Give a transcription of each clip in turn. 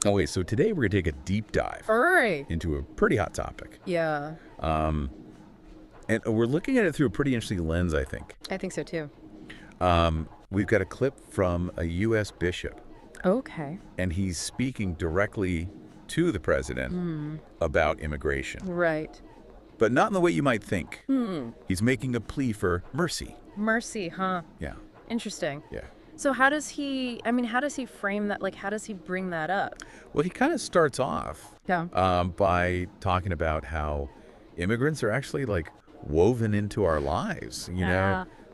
Oh, wait, so today we're going to take a deep dive All right. into a pretty hot topic. Yeah, And we're looking at it through a pretty interesting lens, I think. I think so too. We've got a clip from a U.S. bishop, Okay. and he's speaking directly to the president about immigration, Right. but not in the way you might think. Hmm. He's making a plea for mercy. Mercy, huh? Yeah, Interesting. yeah. So how does he, I mean, how does he frame that? Like, how does he bring that up? Well, he kind of starts off Yeah. by talking about how immigrants are actually like woven into our lives,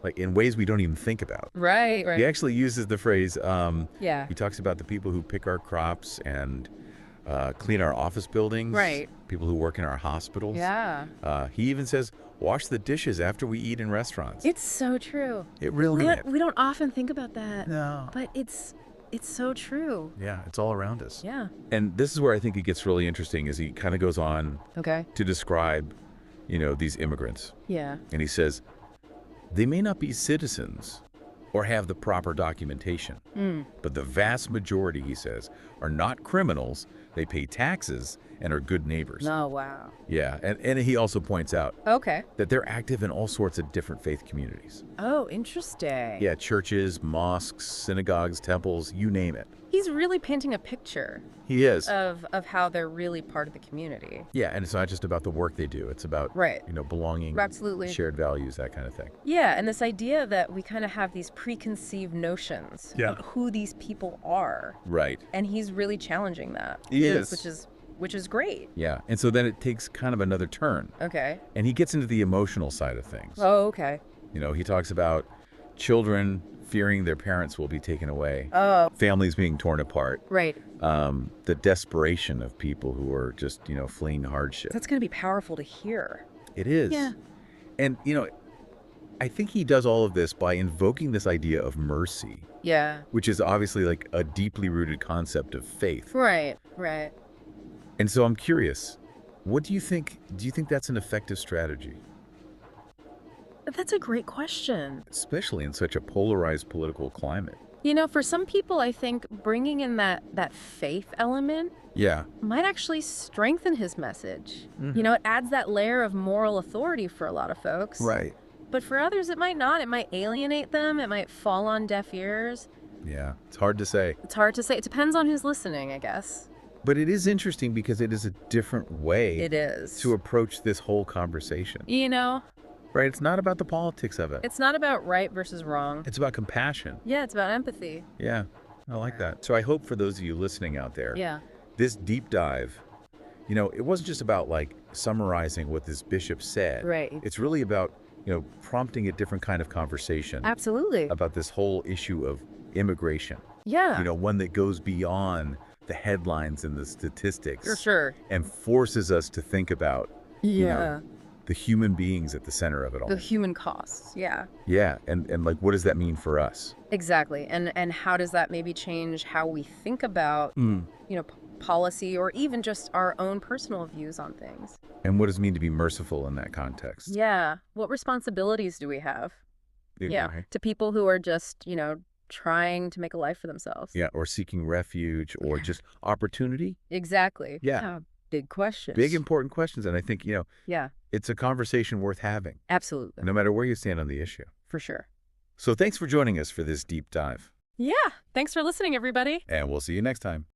like in ways we don't even think about. Right, right. He actually uses the phrase, Yeah. he talks about the people who pick our crops and clean our office buildings. Right. People who work in our hospitals. Yeah. He even says, wash the dishes after we eat in restaurants. It's so true. It really is. We don't often think about that. No. But it's so true. Yeah, it's all around us. Yeah. And this is where I think it gets really interesting is he kind of goes on Okay. to describe, these immigrants. Yeah. And he says, they may not be citizens or have the proper documentation, but the vast majority, he says, are not criminals. They pay taxes and are good neighbors. Oh, wow. Yeah, and he also points out Okay. that they're active in all sorts of different faith communities. Oh, interesting. Yeah, churches, mosques, synagogues, temples, you name it. He's really painting a picture He is. of how they're really part of the community. Yeah, and it's not just about the work they do. It's about, Right. belonging, Absolutely. shared values, that kind of thing. Yeah, and this idea that we kind of have these preconceived notions Yeah. of who these people are. Right. And he's really challenging that. He is. Which is great. Yeah, and so then it takes kind of another turn. Okay. And he gets into the emotional side of things. Oh, okay. He talks about children fearing their parents will be taken away, Oh, families being torn apart, right. the desperation of people who are just, fleeing hardship. That's going to be powerful to hear. It is. Yeah. And, I think he does all of this by invoking this idea of mercy, Yeah. which is obviously like a deeply rooted concept of faith. Right, right. And so I'm curious, what do you think? Do you think that's an effective strategy? That's a great question. Especially in such a polarized political climate. For some people, I think bringing in that faith element Yeah. might actually strengthen his message. It adds that layer of moral authority for a lot of folks. Right. But for others, it might not. It might alienate them. It might fall on deaf ears. Yeah. It's hard to say. It's hard to say. It depends on who's listening, I guess. But it is interesting because it is a different way It is. to approach this whole conversation. Right? It's not about the politics of it. It's not about right versus wrong. It's about compassion. Yeah, it's about empathy. Yeah. I like that. So I hope for those of you listening out there, Yeah. this deep dive, it wasn't just about like summarizing what this bishop said. Right. It's really about, prompting a different kind of conversation Absolutely. about this whole issue of immigration. Yeah. One that goes beyond the headlines and the statistics. For sure. And forces us to think about, Yeah. the human beings at the center of it all. The human costs. Yeah. Yeah, and like, what does that mean for us? Exactly. And how does that maybe change how we think about, policy or even just our own personal views on things? And what does it mean to be merciful in that context? Yeah. What responsibilities do we have? Yeah. Okay. To people who are just, trying to make a life for themselves. Yeah, or seeking refuge or just opportunity. Exactly. Yeah. Big questions. Big, important questions. And I think, Yeah. it's a conversation worth having, Absolutely. no matter where you stand on the issue. For sure. So thanks for joining us for this deep dive. Yeah. Thanks for listening, everybody. And we'll see you next time.